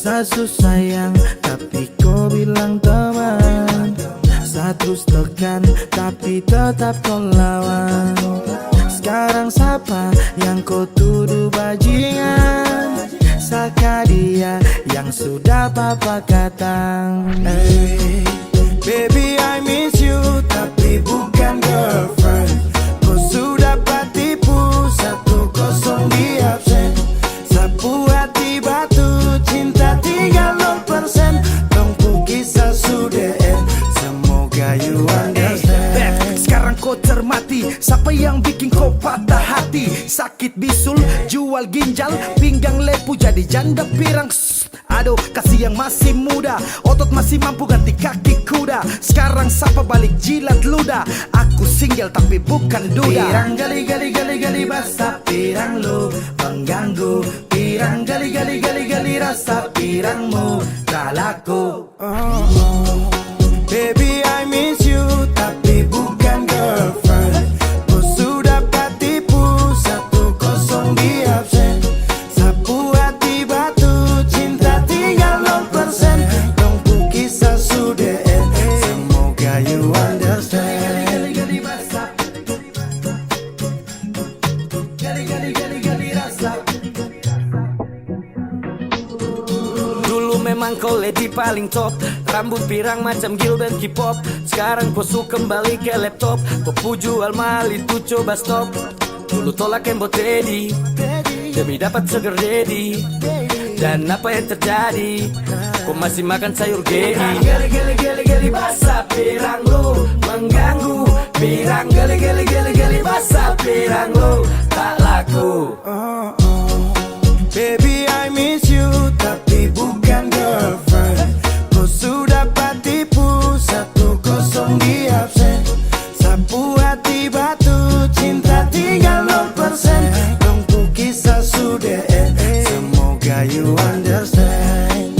Sasu sayang tapi kau bilang teman. Saya terus tekan tapi tetap kau lawan. Sekarang siapa yang kau tuduh bajingan? Saka dia yang sudah papa katang. Hey, baby I miss you tapi bukan girlfriend. Kau sudah patipu 1-0 di absen. Sapu hati batu cinta tinggal 0%. Tongku kisah sudah end. Semoga you understand. Sekarang kau cermati siapa yang bikin kau patah hati. Sakit bisul, jual ginjal, pinggang lepu jadi janda pirang. Aduh, kasih yang masih muda, otot masih mampu ganti kaki kuda. Sekarang siapa balik jilat ludah. Aku single tapi bukan duda. Pirang gali basah pirang lu mengganggu. Pirang gali rasa pirangmu tak laku. Baby I miss you tapi bukan girlfriend. Kau sudah patipu 1-0 di absen. Sapu hati batu cinta tinggal 0%. Tongku kisah sudah end. Semoga you understand. Gali basah. Gali rasa. Dulu memang kau lady paling top, rambut pirang macam Gilbert K-pop. Sekarang kau suka kembali ke laptop. Kau jual mahal itu coba stop. Dulu tolak embot Teddy demi dapat sugar daddy. Dan apa yang terjadi? Kau masih makan sayur gedi. Gali basah pirang lu mengganggu. Pirang gali basah pirang lu tak laku. Baby I miss you tapi bukan girlfriend. Kau sudah patipu 1-0 di absen. Sapu hati batu cinta tinggal 0%. Tongku kisah sudah end. Semoga you understand.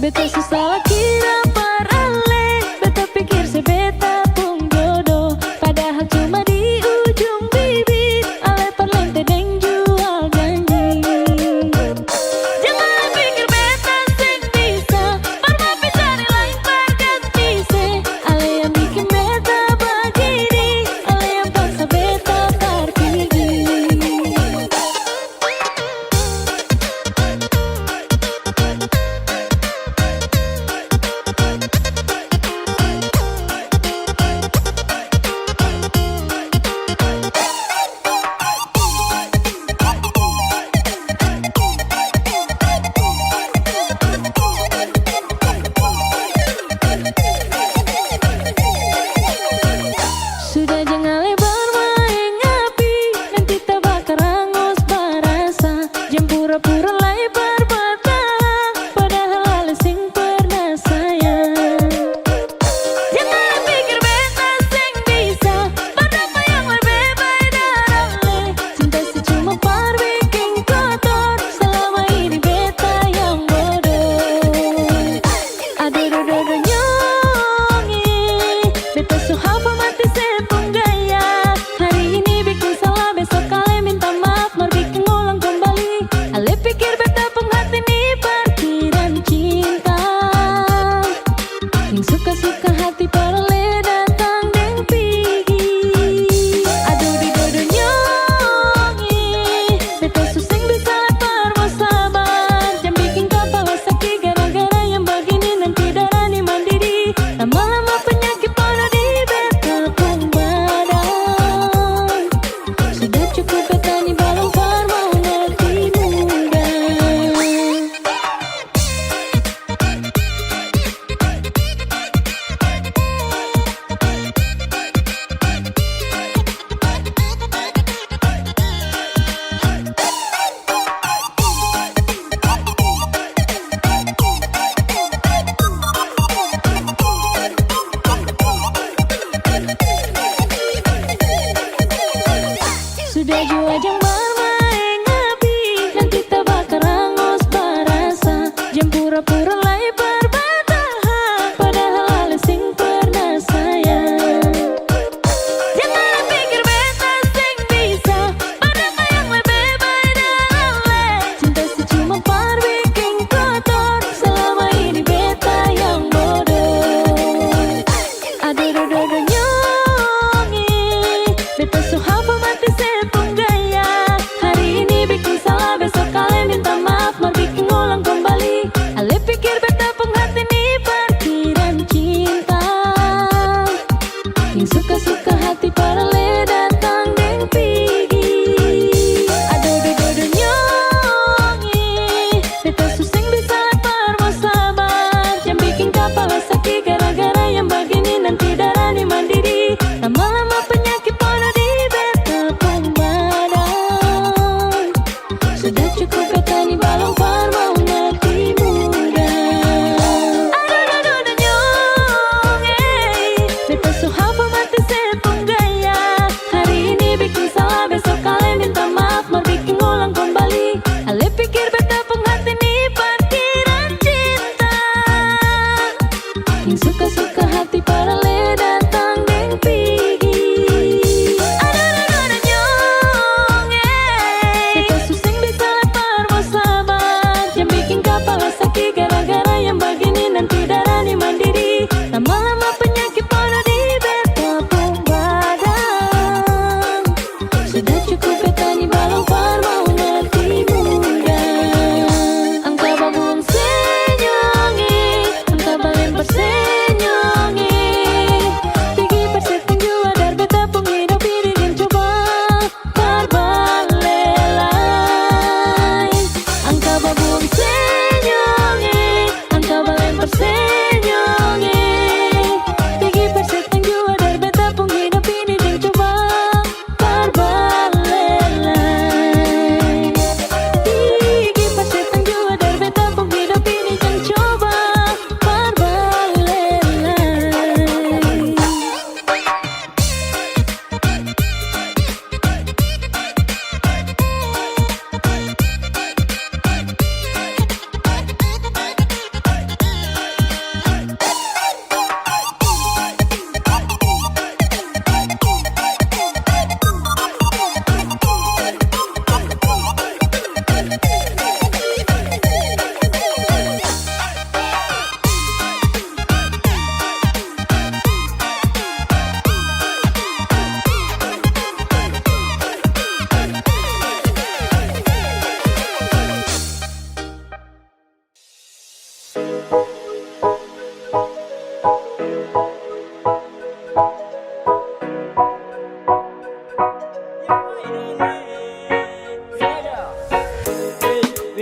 Beta susah kira parale, beta pikir sebeta pun jodoh. Padahal cuma di ujung bibir, ale perlente deng jual janji. Jangan pikir beta sing bisa, parma cari lain perganti se. Ale yang bikin beta begini, ale yang paksa beta pergi. Sudah jangan lebar main api, nanti tak bakal hangus barasa. Jangan pura-pura lebar bertahan, padahal ale sing pernah sayang. Jangan pikir beta sing bisa, padahal yang lebih baik dari cinta si cuma par bikin kotor. Selama ini beta yang bodoh. Aduh dodo nyongi, beta suhapa mati sepung gaya. Hari ini bikin salah, besok kalian minta maaf, mau bikin ulang kembali. Ale pikir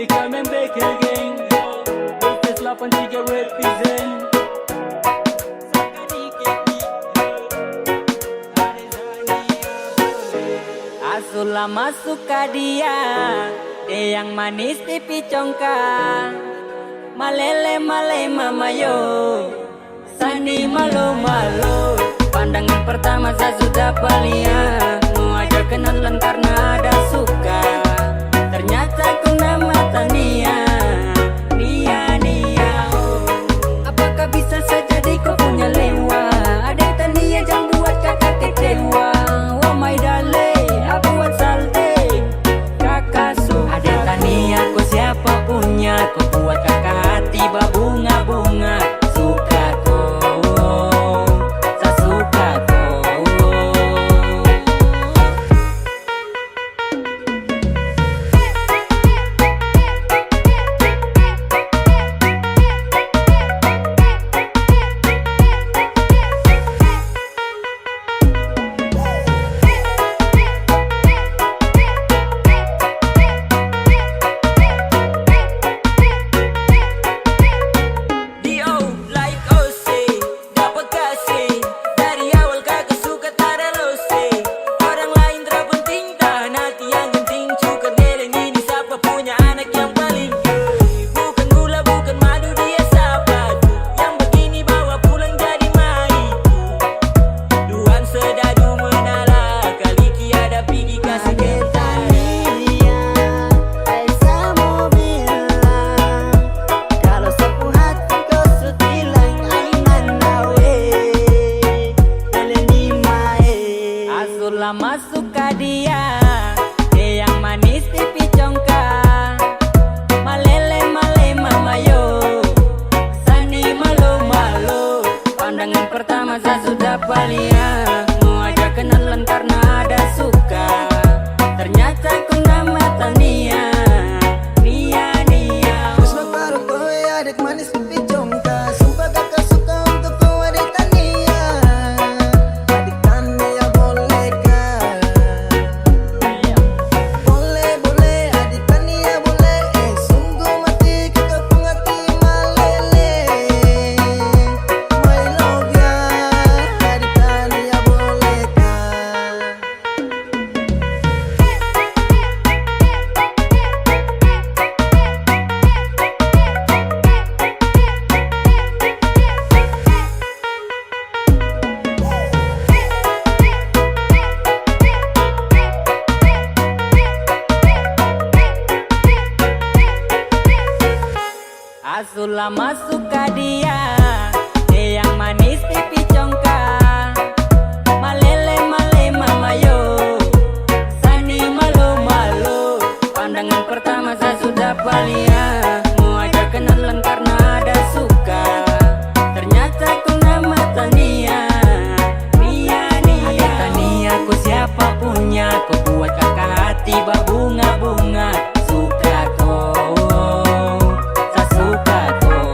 we coming back again. This is 83 represent. Asulah masuk ke dia yang manis pipi congkak. Malele male mamayo, Sani malu malu. Pandangan pertama saya sudah palia, mau ajak kenalan karena ada suka. Ternyata kau nama Tania, Nia Nia. Oh. Apakah bisa saja kau punya lewa? Ada Tania jangan buat kakak kecewa. Oh my darling, aku buat salte kakak suka. Ada Tania kau siapa punya? Kau buat kakak hati berbunga-bunga. Suka kau, saya suka kau. Dio like OC, dapat kasih dari awal kakak suka tada lose. Orang lain terpenting tak nanti yang penting suka geleng ini siapa punya anak yang paling gede. Bukan gula bukan madu dia sahabat yang begini bawa pulang jadi maiku. Duaan sedadu menala kali kiada pergi kasih kental. Kalau sapu hati kau sutilang aiman nawe Beleni mae. Asulah masuk ke dia yang manis pipi congkak. Malele male mamayo, Sani malu malu. Pandangan pertama saya sudah palia, mau ajak kenalan karena ada suka. Ternyata kau nama Tania, Nia Nia. Terus baru kau adik manis pipi congkak. Sumpah kakak suka untuk kau adik Tania. Adik Tania bolehkah? Boleh boleh adik Tania boleh. Sungguh mati kakak pun hati malele. My love ya adik Tania bolehkah? Asulah masuk ke dia yang manis pipi congkak. Malele male mamayo, Sani malu malu. Pandangan pertama saya sudah palia, mau ajak kenalan karena ada suka. Ternyata kau nama Tania, Nia Nia. Ada Tania kau siapa punya? Kau buat kakak hati berbunga-bunga. Suka kau, saya suka kau.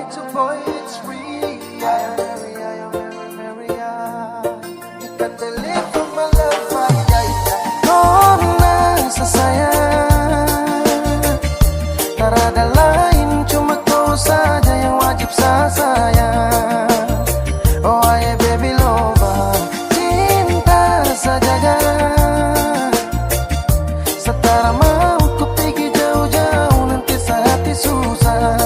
It's a boy, it's free. You can believe in my love, kau nasa sayang. Tak ada lain, cuma kau saja yang wajib saya sayang. Oh aye baby lover, cinta saja. Setara mau ku pergi jauh-jauh, nanti hati susah.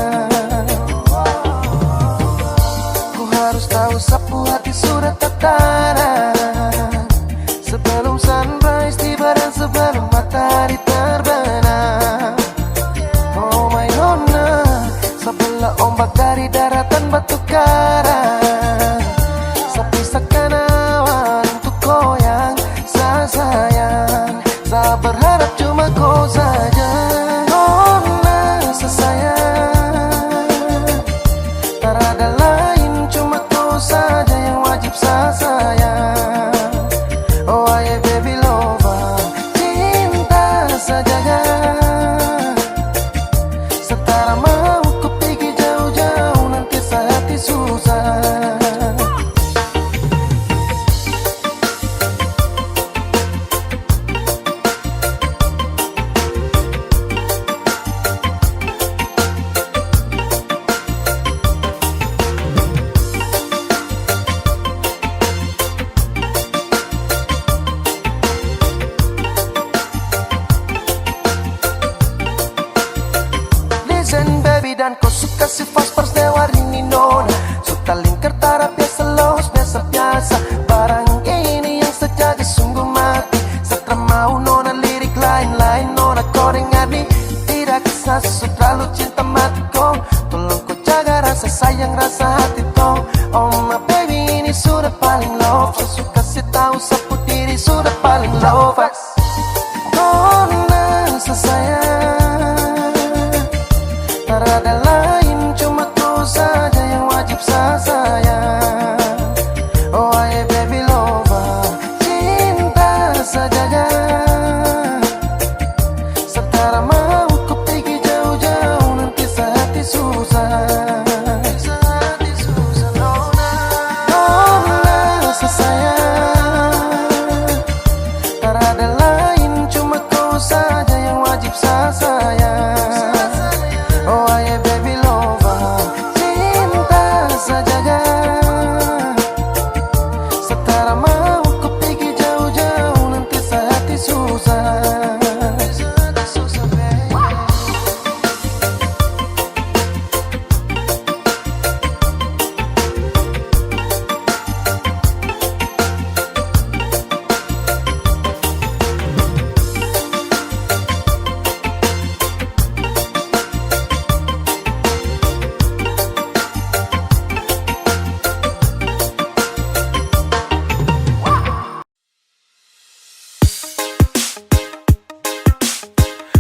ombak dari daratan batu karang, sapi seakan awan untuk goyang. Sayang, saya berharap cuma kau saja. Oh nasa sayang, tak ada lain, cuma kau saja yang wajib saya sayang. Oh aye baby lover, cinta saja ya. Setara mau ku pergi jauh-jauh, nanti hati susah. Baby dan kau suka si fast dewa rini nona, suka lingkar tarap biasa los biasa barang ini yang sejati sungguh mati. Setelah mau nona lirik lain-lain, nona kau dengar nih, tidak kisah sesu terlalu cinta mati kau. Tolong kau jaga rasa sayang rasa hati kau. Oh my baby ini sudah paling love, saya suka sih tahu sapu diri sudah paling love. Oh nasa sayang, tak ada lain, cuma kau saja yang wajib saya sayang. Oh aye baby lover, cinta saja ya. Setara mau ku pergi jauh-jauh, nanti hati susah. Oh nasa sayang, tak ada lain, cuma kau saja yang wajib saya sayang. Oh aye baby lover, cinta saja ya. Setara mau ku pergi jauh-jauh, nanti hati susah.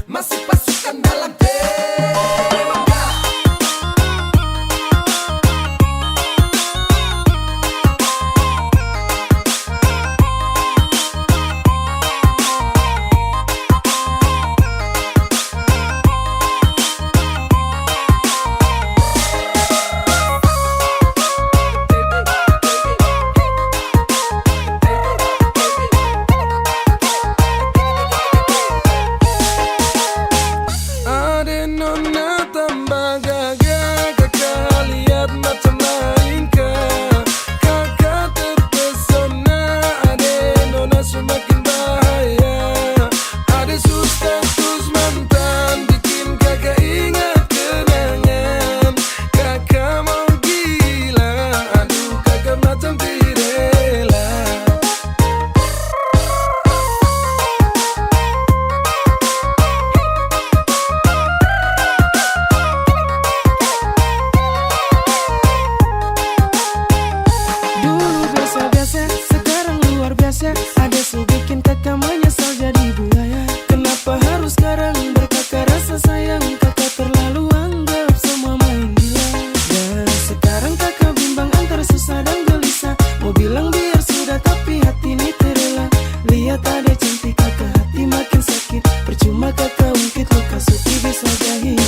Masih pasukan dalam tembak. Ade nona tambah gagah, kakak lihat macam lain kah? Kakak terpesona, ade nona semakin bahaya. Ade status mantan, bikin kakak ingat kenangan. Kakak mau gila, aduh kakak macam tidak rela. Dulu biasa-biasa, sekarang luar biasa. Ada su bikin kakak menyesal jadi buaya. Kenapa harus sekarang berkakak rasa sayang? Kakak terlalu anggap semua main gila. Dan sekarang kakak bimbang antara susah dan gelisah. Mau bilang biar sudah tapi hati ini terela. Lihat ada cantik kakak hati makin sakit. Percuma kakak ungkit luka suci bisa jahit.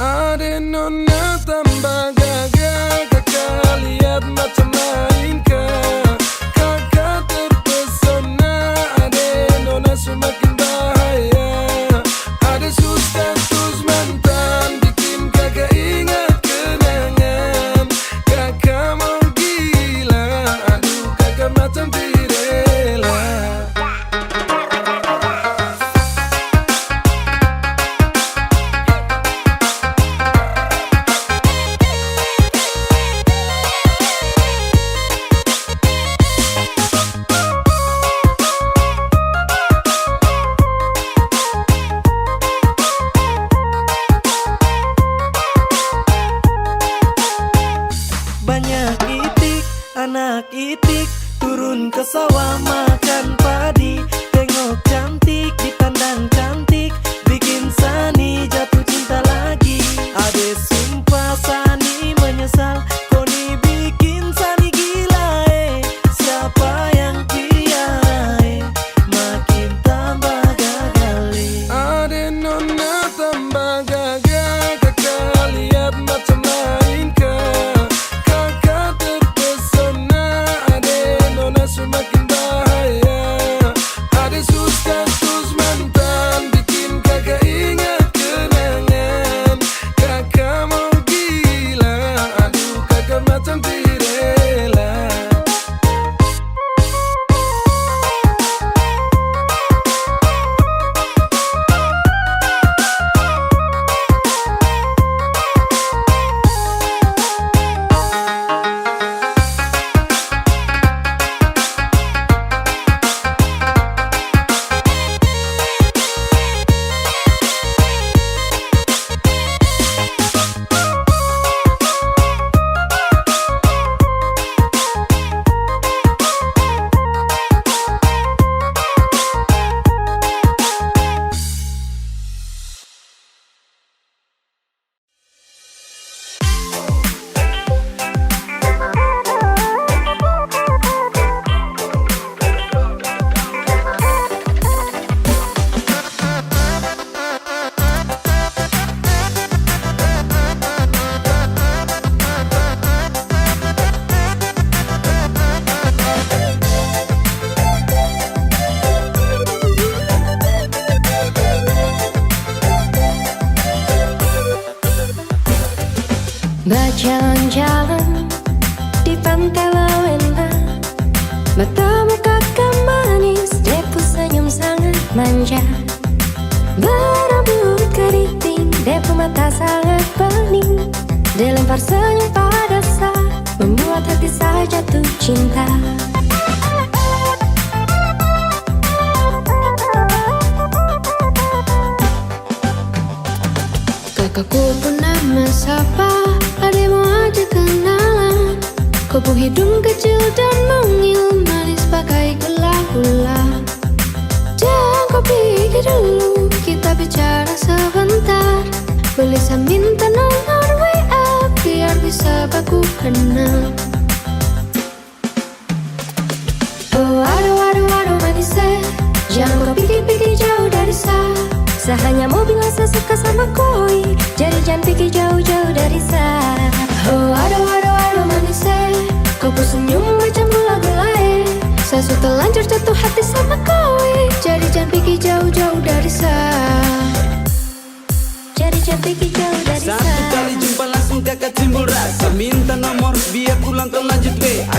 Ade nona tambah gagah, kakak lihat macam lain kah? Kakak terpesona, ade nona semakin bahaya. Ade status mantan, bikin kakak ingat kenangan. Kakak mau gila, aduh kakak macam tidak rela. itik, turun ke sawah makan padi. Tengok cantik, dipandang cantik, bikin Sani jatuh cinta lagi. Ade sumpah Sani menyesal, Koni bikin Sani gila siapa yang piara makin tambah gagal Ade nona tambah gagal, kakak lihat macam lain kah? Kakak terpesona, ade nona semakin bahaya. Ade susah terus mantan, bikin kakak ingat kenangan. Kakak mau gila, aduh kakak macam tirela. Berjalan-jalan di pantai Lawena, matamu kakak manis, depu senyum sangat manja. Berambut keriting, depu mata sangat bening, dilempar senyum pada saat membuat hati saya jatuh cinta. Kakakku pun nama siapa, ade mau aja kenalan. Kopu hidung kecil dan mungil, manis pakai gula-gula. Jangan kau pikir dulu, kita bicara sebentar. Boleh saya minta nomor WA, biar bisa baku kenal. Oh aduh aduh aduh manisnya, jangan kau pikir-pikir jauh dari saya. Saya hanya mau bilang saya suka sama koi, jadi jangan pikir jauh-jauh dari saya. Oh aduh aduh aduh manisnya, kau pun senyum macam gula-gula saya sudah terlanjur jatuh hati sama koi, jadi jangan pikir jauh-jauh dari saya. Jadi jangan pikir jauh dari saya. Satu kali jumpa langsung kakak timbul rasa, minta nomor biar pulang lanjut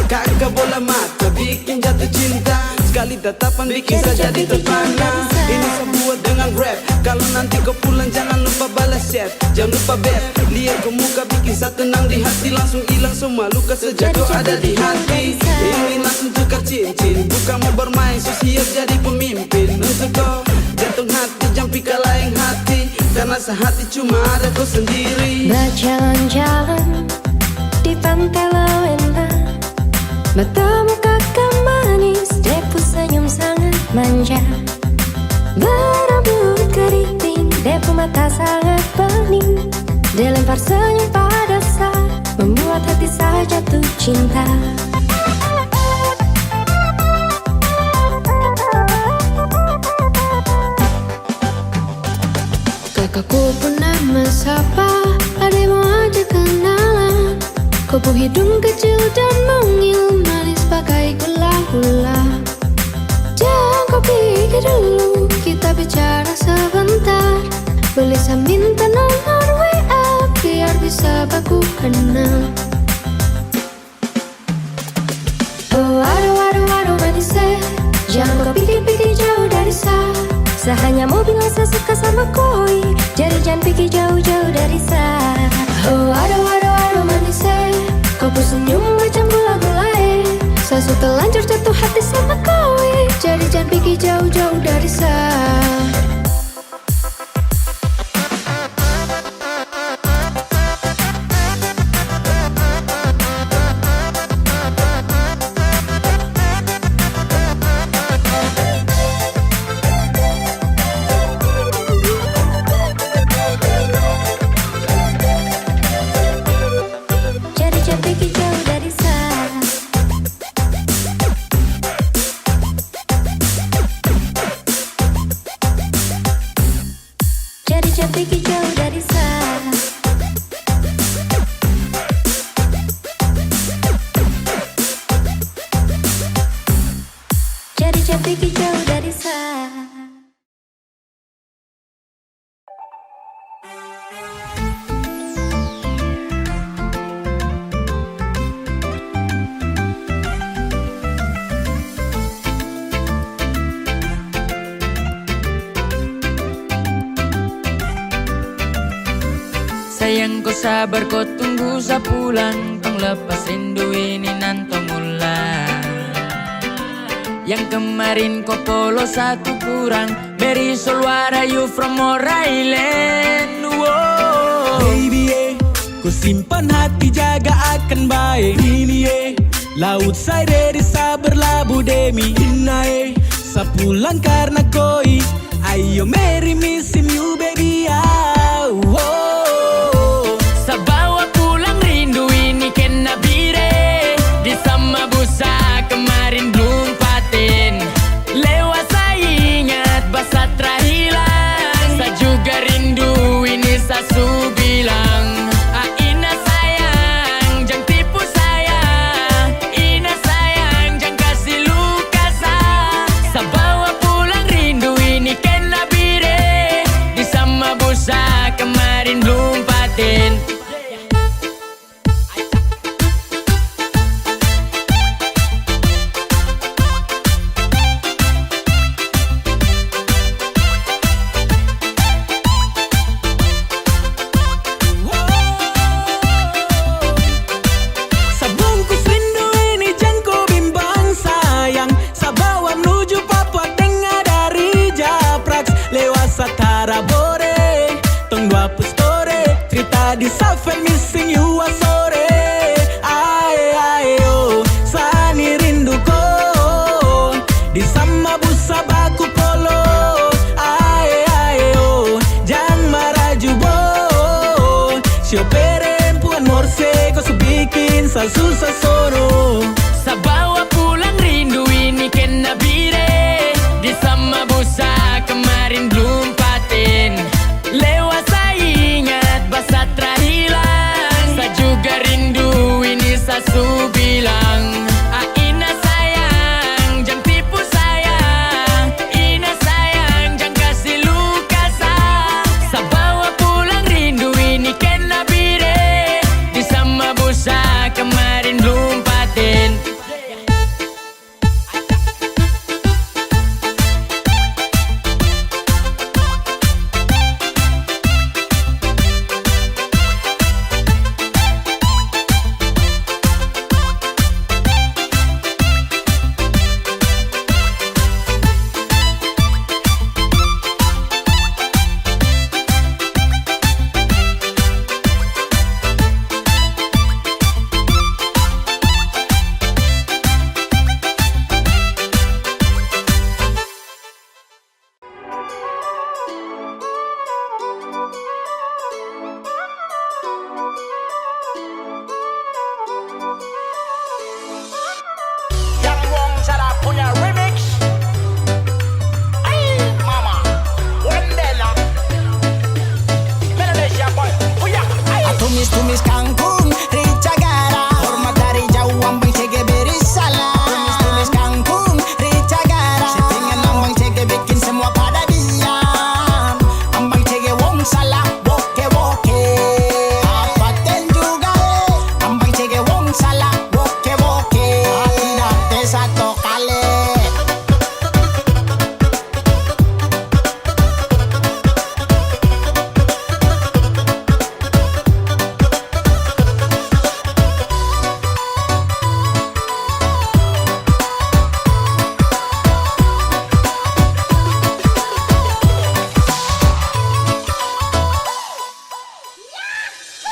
kakak bola mata bikin jatuh cinta. Sekali tatapan bikin saya jadi terpana. Ini saya buat dengan rap, kalau nanti kau pulang jangan lupa balas chat. Jangan lupa beb, lihat kau muka bikin saya tenang di hati. Langsung hilang semua luka sejak kau ada di hati. Ini langsung tukar cincin, bukan mau bermain, so siap jadi pemimpin. Untuk kau jantung hati, jangan pikir lain hati, karena sehati cuma ada kau sendiri. Berjalan-jalan di pantai Lawena, matamu kakak manis, depu senyum sangat manja. Berambut keriting, depu mata sangat bening, dilempar senyum pada saat membuat hati saya jatuh cinta. Kakakku pun nama siapa, ade mau aja kenalan. Kopu hidung kecil dan mungil, manis pakai gula-gula. Jangan kau pikir dulu, kita bicara sebentar. Boleh saya minta nomor WA, biar bisa baku kenal. Oh aduh aduh aduh manisnya, jangan kau pikir-pikir jauh dari saya. Saya hanya mau bilang saya suka sama koi, jadi jangan pikir jauh-jauh dari saya. Oh aduh aduh aduh manisnya, kau pun senyum macam gula-gula saya sudah terlanjur jatuh hati sama koi, jadi jangan pikir jauh-jauh dari saya. sabar kau tunggu sebulan, penglepas rindu ini nanti mulai. Yang kemarin kau polo satu kurang, very soul what are you from More Island. Baby, ku simpan hati jaga akan baik. Ini laut saya desa berlabuh demi Inae sepulang karena koi. Ayo marry me, sim you baby. Sa bawa pulang rindu ini kena bire, di sama busa kemarin belum paten. Lewat saya ingat basa terhilang, sa juga rindu ini sa su bilang. Ina sayang jangan tipu saya, Ina sayang jangan kasih luka sa bawa pulang rindu ini kena bire, di sama busa kemarin belum paten. Sabungkus rindu ini jangan kau bimbang sayang. Sabawa menuju Papua tengah dari Japraks. Lewat Satara Bore, tong dua pustore. Cerita di Safen missing you sore. Ayo, sani rindu ko. Di sama busa baku polo. Ayo, jangan marah jubo. Siopere puan morse kau bikin susah sono. Sa bawa pulang rindu ini kena bire, di sama busa kemarin belum paten. Lewat saya ingat basa terhilang, sa juga rindu ini sa su bilang. Ina sayang jangan tipu saya, Ina sayang jangan kasih luka sa bawa pulang rindu ini kena bire, di sama busa kemarin belum paten. Yang Wong Salah punya remix. Ay, mama, Wendela, Indonesia boy, puya. Tumis-tumis kangkung, rica gara. Hormat dari jauh ambang cege beri salah. Tumis-tumis kangkung, rica gara. Settingan ambang cege bikin semua pada diam. Ambang cege wong salah, woke-woke. Apaten juga ambang cege wong salah, woke-woke. Tidak te satu kali.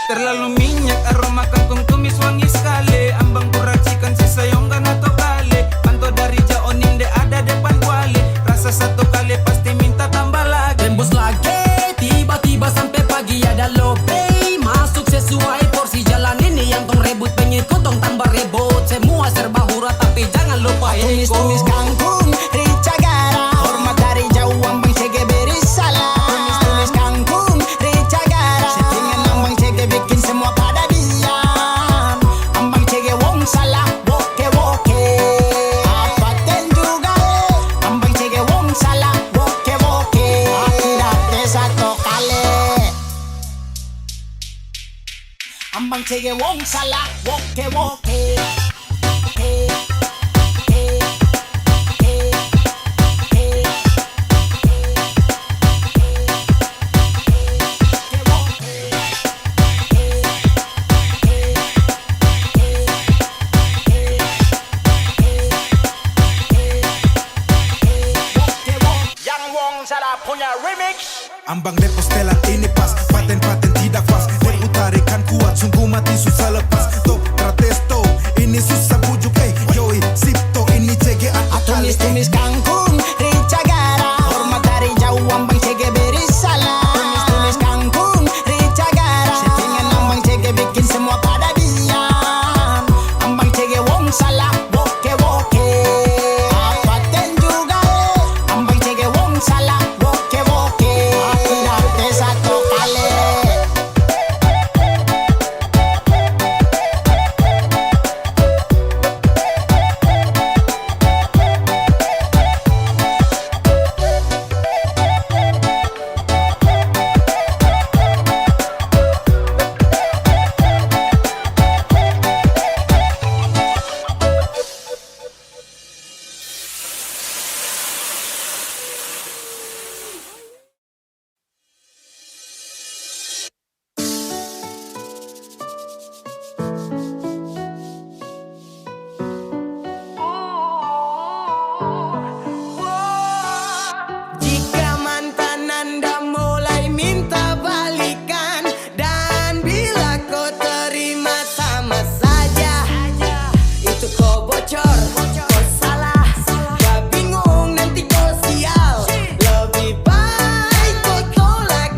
Terlalu minyak aroma kangkung tumis wangi sekali. Ambang kuracikan sisa yang gana tokale. Panto dari jaoning de ada depan kuali. Rasa satu kali pasti minta tambah lagi. Tembus lagi, tiba-tiba sampai pagi ada lobe. Masuk sesuai porsi jalan ini yang tong rebut pengikut tong tambah rebut. Semua serba hura tapi jangan lupa Tumis-tumis kangkung, rica gara. Hormat dari jauh ambang cege beri salah. Tumis-tumis kangkung, rica gara. Settingan ambang cege bikin semua pada diam. Ambang cege wong salah, woke-woke. Apaten juga ambang cege wong salah, woke-woke. Tidak te satu kali. Ambang cege wong salah, woke-woke. susah lepas. Top, Pratesto, ini susah bujuk. Yoi, Sipto, ini CG atau kali. Tumis kangkung, rica gara. Hormat dari jauh ambang CG beri salah. Tumis kangkung, rica gara. Settingan ambang CG bikin semua pada diam. Ambang CG wong salah, woke woke. Apaten juga ambang CG wong salah, woke woke. Aku dapet satu kali. Jika mantan Anda mulai minta balikan, dan bila kau terima sama saja, itu kau bocor, kau salah, gak bingung nanti kau sial. Lebih baik kau tolak,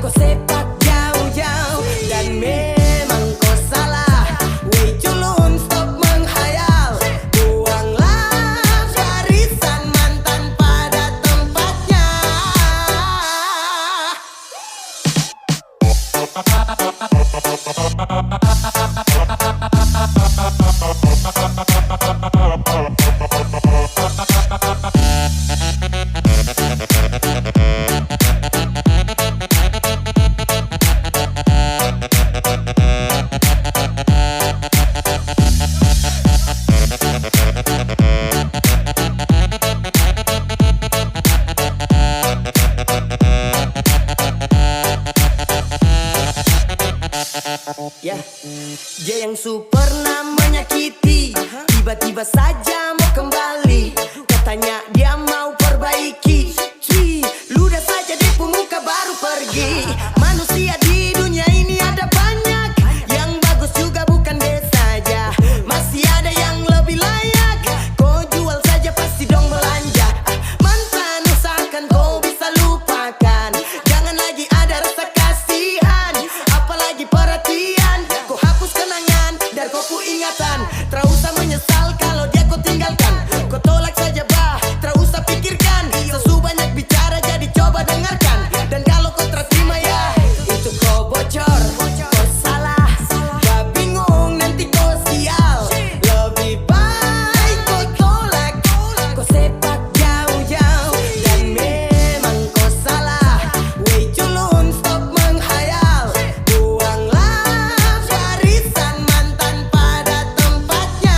kau sepak jauh-jauh. Dan memang kau salah, wey culun stop menghayal. Buanglah warisan mantan pada tempatnya. Ya, dia yang super pernah menyakiti, tiba-tiba saja mau kembali. Katanya dia mau perbaiki. Cuy, ludah saja di muka baru pergi. Manusia di dunia ini ada banyak, yang bagus juga bukan dia saja. Masih ada yang lebih layak, kau jual saja pasti dong belanja. Mantan usahakan kau bisa lupakan, jangan lagi ada rasa kasihan, apalagi perhatian. Kau hapus kenangan dari kau ingatan, tak usah menyesal kalau dia kau tinggalkan. Kau tolak saja bah, tak usah pikirkan. Sesu banyak bicara jadi coba dengarkan. Dan kalau kau terima ya, itu kau bocor, kau salah, gak bingung nanti kau sial. Lebih baik kau tolak, kau sepak jauh-jauh. Dan memang kau salah, wey culun stop menghayal. Buanglah warisan mantan pada tempatnya.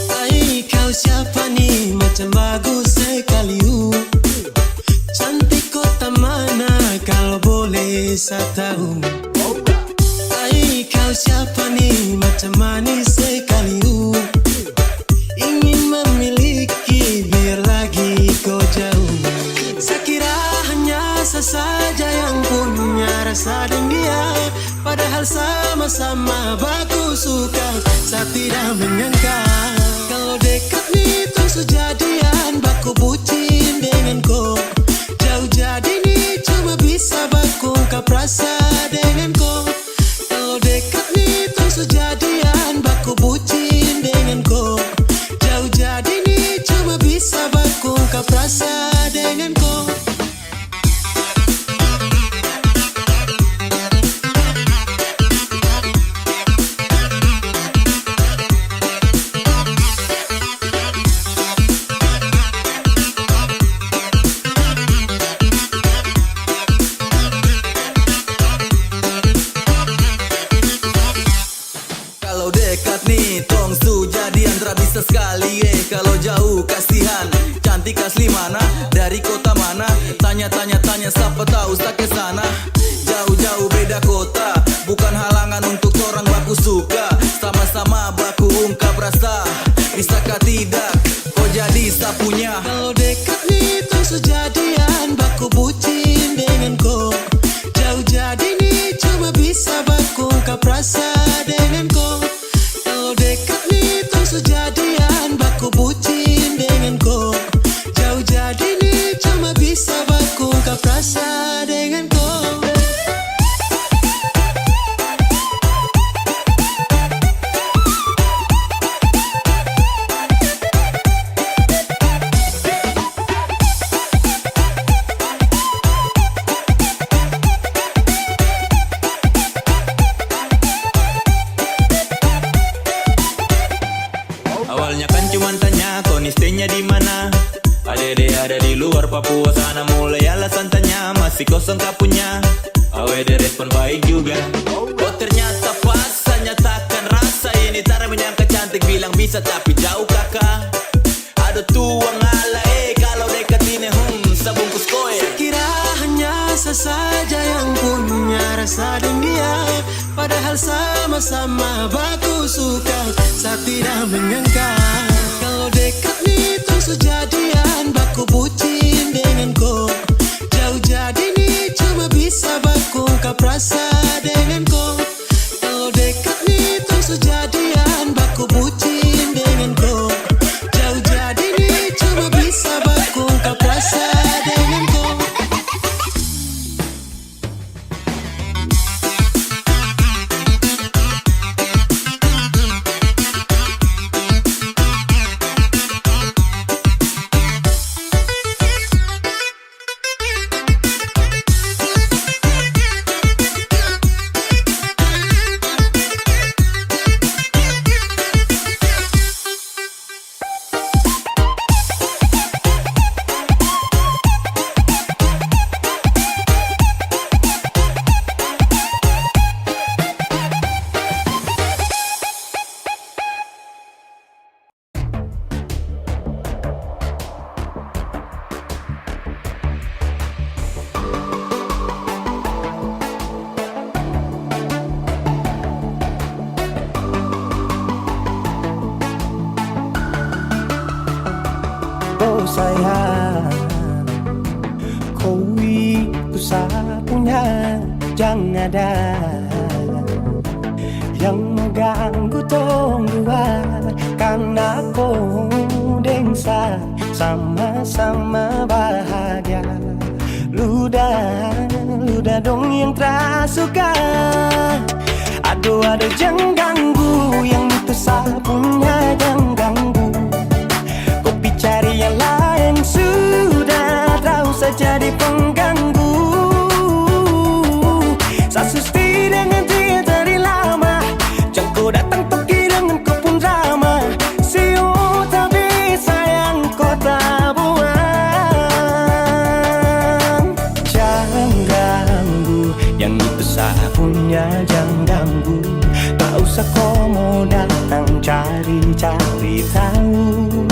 Hai kau siapa nih, macam bagus sekali cantik kota mana kalau boleh saya tahu. Hai kau siapa nih, macam manis sekali ingin memiliki biar lagi rasa dengan dia, padahal sama-sama baku suka. Saya tidak menyangka kalau dekat nih terus jadian, baku bucin dengan kau. Jauh jadi nih cuma bisa baku ungkap rasa dengan kau. Kalau dekat nih terus jadian, baku bucin dengan kau. Jauh jadi nih cuma bisa baku ungkap rasa dengan kau. Kalau dekat nih tong su jadian tra bisa sekali kalau jauh kasihan. Cantik asli mana, dari kota mana, tanya siapa tahu tak ke sana. Jauh-jauh beda kota, bukan halangan untuk orang baku suka. Sama-sama baku ungkap rasa, bisakah tidak kau jadi sapunya. Kalau dekat nih terus jadian, baku bucin dengan kau. Jauh jadi nih cuma bisa baku ungkap rasa dengan kau. Kalau dekat nih terus jadian, baku bucin dengan kau. Jauh jadi nih cuma bisa baku ungkap rasa dengan kau. Awalnya kan cuman tanya kau nih stay-nya di mana. Adede ada di luar Papua sana, mulai alasan tanya masih kosong tak punya. Awede respon baik juga. Oh ternyata pas saya nyatakan rasa ini, tak menyangka cantik bilang bisa tapi jauh kakak. Ada tuang ala kalau dekat ini sebungkus koe. Kira hanya saya saja yang punya rasa dengan dia, padahal sama-sama baku suka. Saya tidak menyangka kalau dekat nih terus jadian, baku bucin dengan kau. Jauh jadi nih cuma bisa baku ungkap rasa dengan kau. Kalau dekat nih terus jadian, baku bucin dengan kau. Jauh jadi nih cuma bisa baku ungkap rasa dengan kau. Oh sayang, kau itu sapunya, jangan ada yang mengganggu tong dua. Karena kau dengsa sama-sama bahagia. Luda dong yang tersuka. Aduh jangan ganggu, yang itu sapunya jangan ganggu. Kopi cari yang lain sudah, tak usah jadi pengganggu. Saya susti dengan dia dari lama, jangan kau datang pergi dengan kau pun drama. Siu tapi sayang kau tak buang. Jangan ganggu, yang itu saya punya jangan ganggu. Tak usah kau mau datang cari-cari tahu.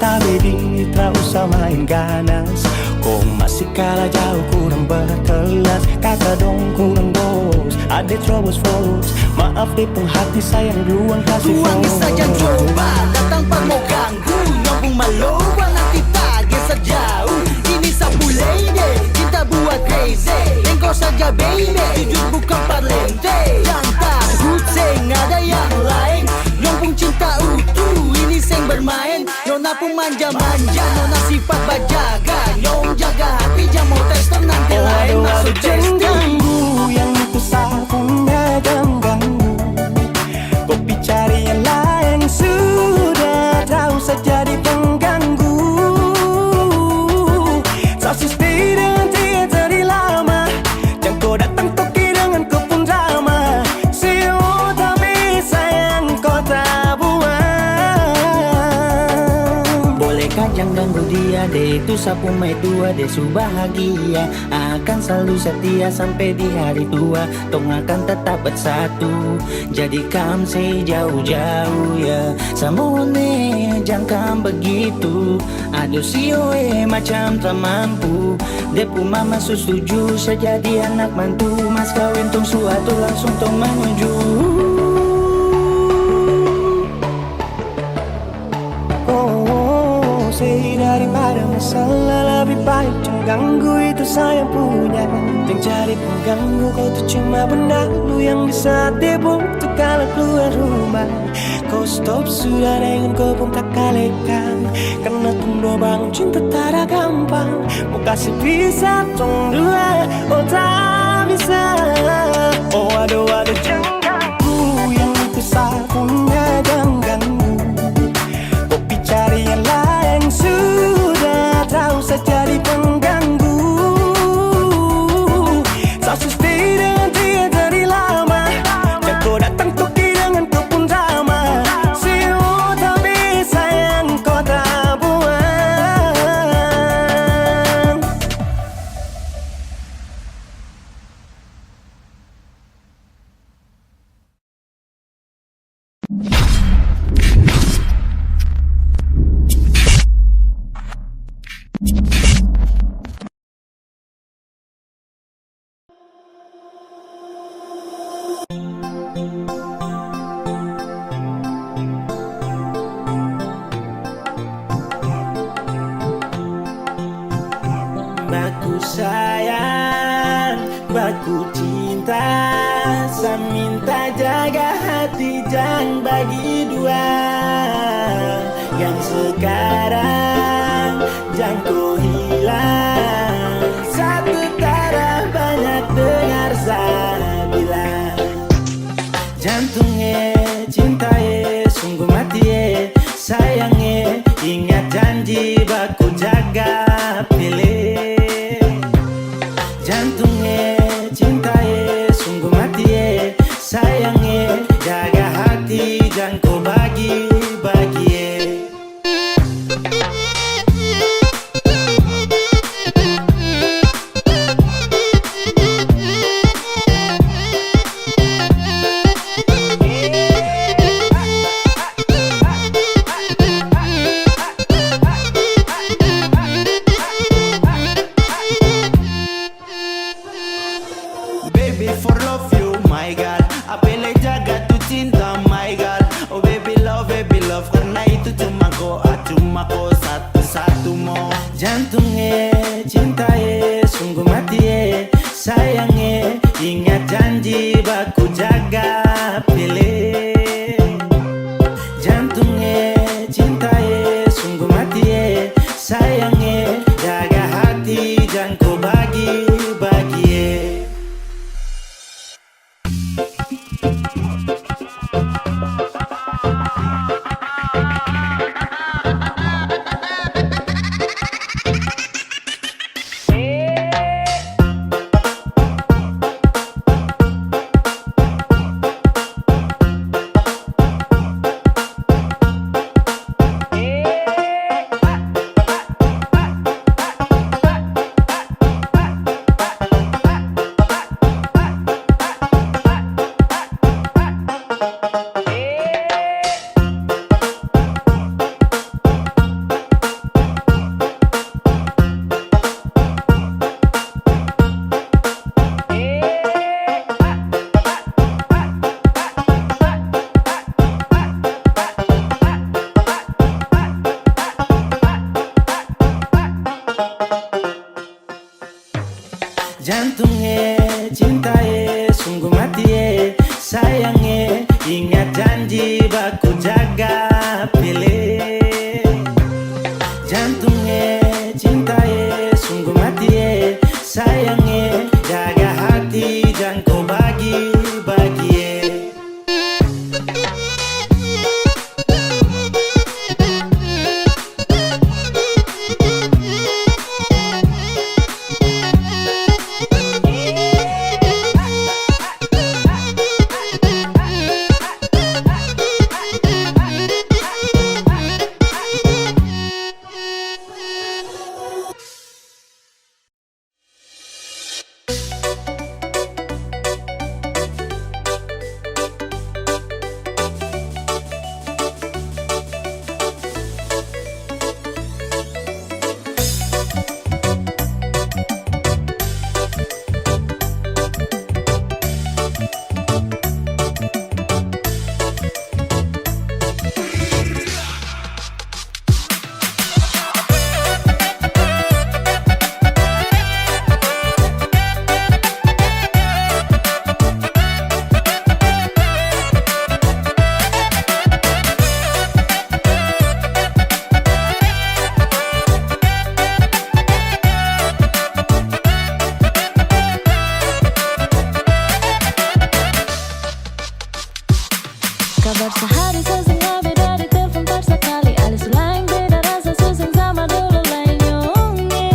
Tapi di tak usah main ganas, kau masih kalah jauh kurang berkelas. Kata dong kurang bos, ada terobos fos. Maaf deh penghati sayang duluan kasih fos. Tuangi saja coba, datang pak mau ganggu. Nyambung maloba nanti tak geser jauh. Ini sapu lady, cinta buat crazy. kau saja baby. Jujur bukan parlente, jangan huseng ada yang lain. Nyong pun cinta utuh, ini seng bermain. Nona pun manja-manja, nona sifat bajaga. Nyong jaga hati, jangan mau tes nanti lain masuk Jangan testing. ganggu yang itu punya, jangan ganggu. Kopi cari yang lain, sudah tahu saja di pengganggu. Saksi stay dengan dia dari lama, jangan kau datang toki dengan kau pun drama. Siu tapi sayang kau tak buang. Bolehkah jangan ganggu dia, dia itu sapu mai tua, dia su bahagia. Akan selalu setia sampai di hari tua, tong akan tetap bersatu. Jadikan saya jauh-jauh ya, samone jangan begitu. Aduh sioe macam tak mampu, depu mama setuju saya jadi anak mantu. Mas kawin tong suatu langsung tong menuju. Daripada masalah lebih baik jangan ganggu, itu saya punya. Jangan cari pengganggu, kau tuh cuma benda lu yang bisa dibutuh kalau keluar rumah. Kau stop sudah dengan kau pun tak kalekan, karena tunggu bangun cinta tak ada gampang. Mau kasih bisa tong dua, oh tak bisa. Oh aduh jangan ganggu yang itu saya punya, jangan ganggu. Kopi cari yang lain, sudah tahu saja di pengganggu. Saksi stay dengan dia dari lama, jangan kau datang toki dengan kau pun drama. Siu tapi sayang kau tak buang. Baku sayang, baku cinta, saya minta jaga hati jangan bagi dua. Yang sekarang jangan kau hilang, satu taraf banyak dengar saya bilang. Jantungnya cintaye sungguh mati sayangnya, ingat janji baku jaga pilih. Jantungnya cintaye sungguh mati sayangnya, jaga hati jangan kau bagi-bagi. Baby for love you, my God. Apelai jaga tu cinta, my God. Oh baby love, karena itu cuma kau satu-satu mo. Jantungnya cintaye sungguh mati sayangnya, ingat janji baku jaga pilih. Jantungnya cintaye sungguh mati sayangnya, jaga hati jangan kau bagi-bagi. cinta sungguh mati sayang jaga hati jangan kau bagi-bagi Kabar sehari sesengah beda di telepon par sekali. Alis lain beda rasa susah sama dulu lain nyonge.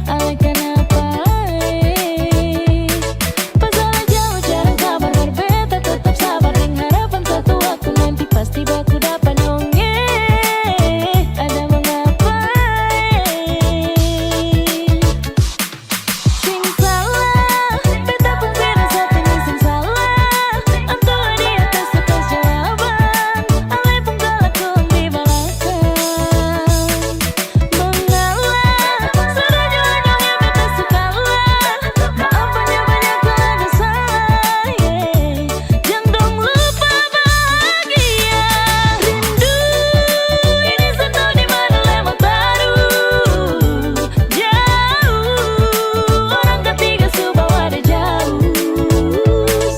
Ale kenapa pasalah jauh jarang kabar berbeda. Tetap sabar dengan harapan satu waktu nanti pasti baku dapat nyonge. Ada mengapa sing salah beta pun berasa ini sing salah. Antua di atas atas jawaban, ale pun galak di belakang. Mengalah sudah jodohnya beta sukalah. Maaf banyak ku ada salah. Jangan dong lupa bahagia. Rindu ini satu di mana lewat baru jauh. Orang ketiga subah ada jauh.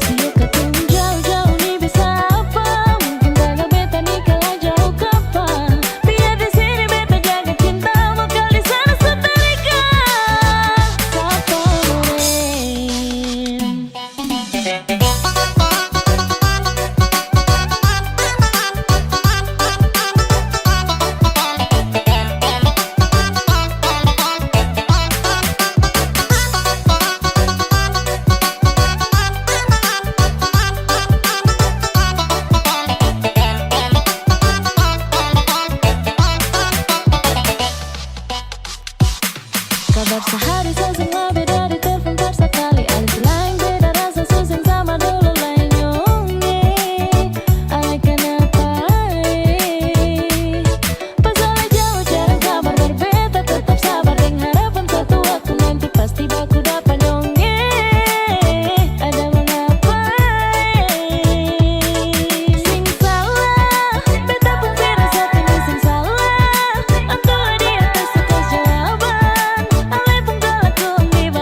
Siok ketemu jauh-jauh nih bisa apa? Mungkin tangga beta nih kalah jauh kapan? Biar di sini beta jaga cinta, bakal di sana seterika. Sapa moren. Kabar sehari sesengah beda di telepon par sekali. Alis lain beda rasa susah sama dulu lain nyonge. Ale kenapa pasalah jauh jarang kabar berbeda. Tetap sabar dengan harapan satu waktu nanti pasti baku dapat nyonge. Ada mengapa sing salah beta pun berasa ini sing salah. Antua di atas atas jawaban, ale pun galak di belakang.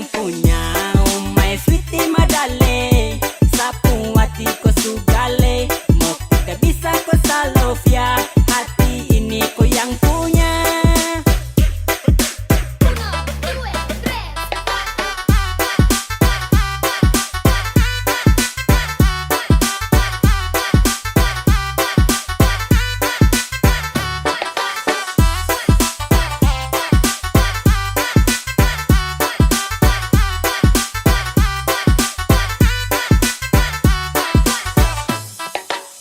yang punya. Oh my sweetie madale, sapu hati ko sugale, mau tidak bisa ko salofia, hati ini ko yang punya.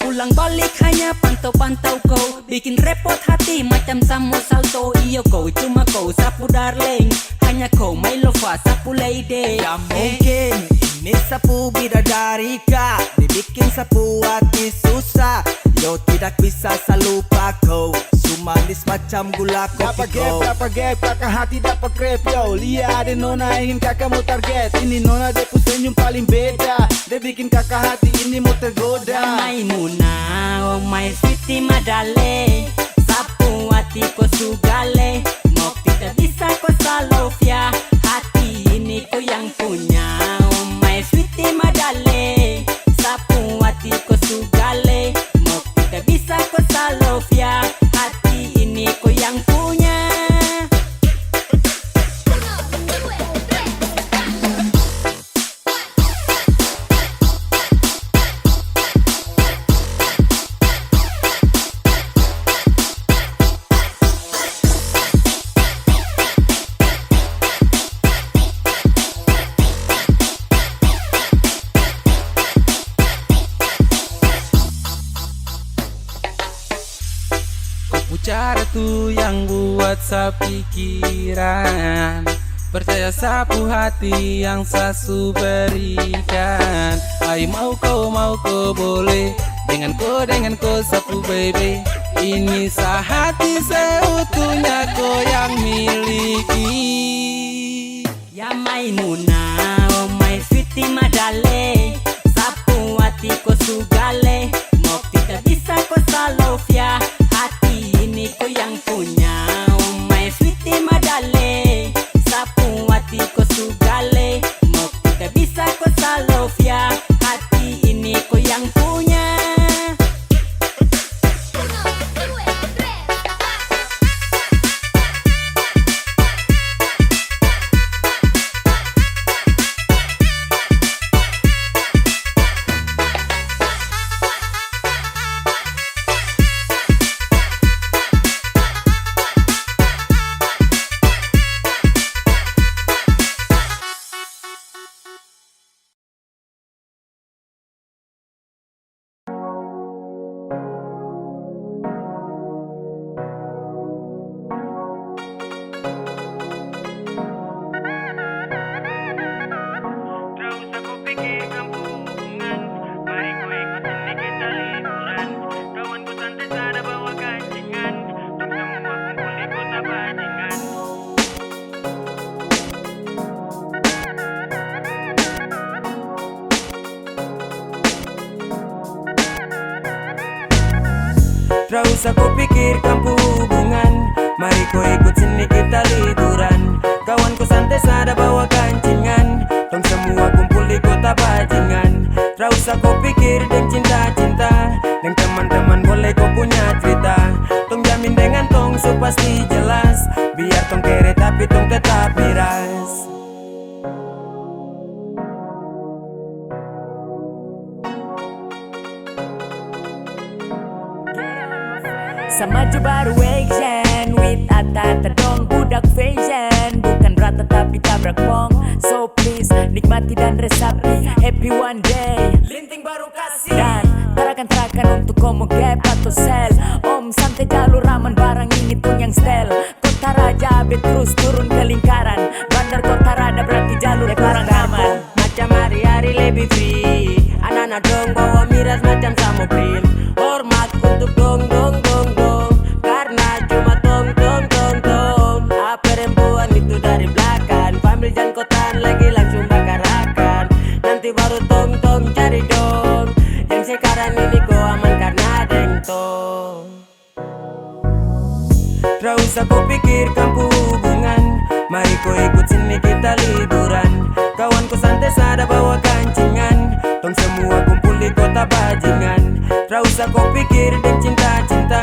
Pulang balik hanya pantau-pantau kau, bikin repot hati macam samo salto. Iyo kau cuma kau sapu darling, hanya kau my lover sapu lady. Ya mungkin ini sapu bidadari kak, dibikin sapu hati susah. Yo tidak bisa salupa kau, manis macam gula kopi kau. Dapat gap, kakak hati dapat krep yo. Lihat ada nona ingin kakak mau target. Ini nona dia pun senyum paling beda, dia bikin kakak hati ini mau tergoda. Maimuna, oh my sweetie madale, sapu hati ko sugale, mau tidak bisa ko salofia, hati ini ko yang punya. Oh my sweetie madale, sapu hati ko sugale, mau tidak bisa ko salofia, hati ini ko yang punya. Cara tuh yang buat saya pikiran, percaya sapu hati yang sasu berikan. Ay mau kau boleh, dengan kau sapu baby. Ini sehati seutuhnya kau yang miliki. Ya Maimuna, oh my sweetie madale, sapu hati ko sugale, mau tidak bisa ko salofia, hati ini ko yang punya. Oh my sweetie madale, sapu hati ko sugale, mau tidak bisa ko salofia, hati ini ko yang punya. Gak usah kau pikirkan hubungan, mari kau ikut sini kita liburan. Kawanku santai sada bawa gancingan, tong semua kumpul di kota bajingan. Gak usah kau pikir dan cinta-cinta, dan teman-teman boleh kau punya cerita. Tong jamin dengan tong so pasti jelas, biar tong kere tapi tong tetap miras. Sama maju baru action with Atata dong budak fashion, bukan rata tapi tabrak pong. So please nikmati dan resapi, happy one day Linting baru kasih dan tarakan untuk komo gap atau sel. Om santai jalur aman barang ini tuh yang stel. Kota Raja abet terus turun ke lingkaran, bandar Kota Rada berarti jalur kurang aman. Macam hari-hari lebih free, anak-anak dong bawa miras macam samobil. Hormat untuk dong dong dong dong, karena cuma tong tong tong tong. Perempuan itu dari belakang, pambil jan kotan lagi langsung bakar-bakar. Nanti baru tong tong cari dong, yang sekarang ini kau aman karena deng tong. Gak usah kau pikirkan hubungan, mari kau ikut sini kita liburan. kota bajingan. Ra usah kau pikir deng cinta-cinta,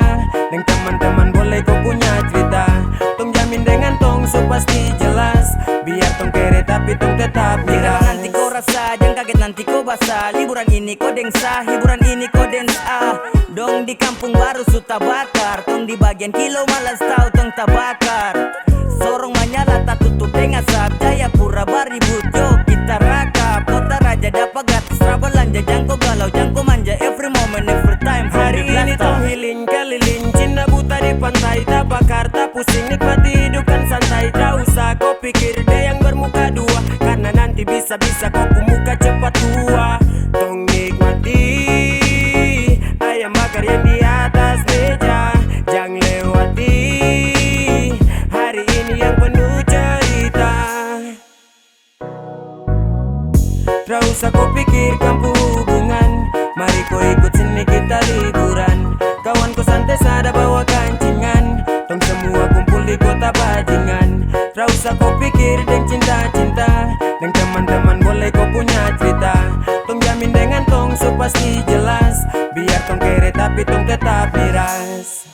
deng teman-teman boleh kau punya cerita. Tong jamin dengan tong so pasti jelas, biar tong kere tapi tong tetap miras. Nanti kau rasa, jangan kaget nanti kau basah. Liburan ini kau dengsa, hiburan ini kau dengsa. Dong di kampung baru suta bakar, tong di bagian kilo malas tahu tong tabakar. Sorong menyala tak tutup dengan asap, Jayapura baribut yo kita rakap. Kota raja dapat gratis travel belanja, jangko galau jangko manja every moment every time. Hari ini tong healing keliling, Cina buta di pantai, tak bakar tak pusing, nikmati hidup kan santai. Tak usah kau pikir deh yang bermuka dua, karena nanti bisa-bisa kau muka cepat tua. Tong nikmati ayam bakar yang di atas meja, jangan lewati hari ini yang penuh cerita. Tak usah kau pikir kampung hubungan, mari kau ikut sini kita liburan. Kawan kau santai sada bawa kancingan, tong semua kumpul di kota bajingan. Tak usah kau pikir deng cinta-cinta, deng teman-teman boleh kau punya cerita. Tong jamin dengan tong so pasti jelas, biar tong kere tapi tong tetap miras.